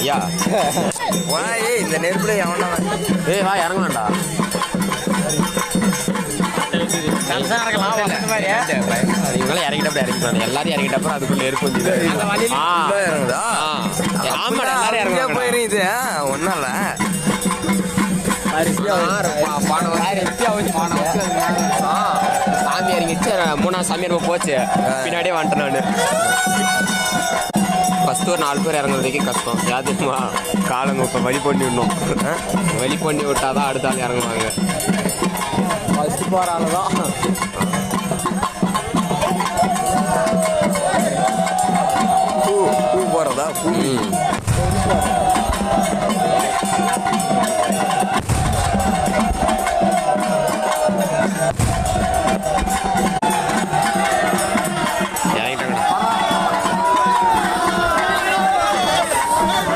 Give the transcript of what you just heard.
ஐயா வா ஏய் இந்த நெருப்புல எவனா ஏய் வா இறங்க வேண்டாம். இவங்களாம் இறங்கிட்டப்ப இறங்கிட்டாங்க. எல்லாரும் இறங்கிட்டப்பறம் அதுக்குள்ள நெருப்பு வந்து இறங்குதா? ஆமாடா எல்லாரும் இறங்க போயிருது ஒன்னால சாமி இறங்கிச்சு. 3ஆவது சாமி நம்ம போச்சு. பின்னாடியே வந்துட்டேன் நான். ஃபஸ்ட்டு ஒரு 4 பேர் இறங்குறதுக்கே கஷ்டம். யாருமா காலங்க இப்போ வழி பண்ணி விடணும். வழி பண்ணி விட்டாதான் அடுத்த ஆள் இறங்குவாங்க. ஃபஸ்ட்டு போகிற ஆள் தான். பூ போகிறதா? பூ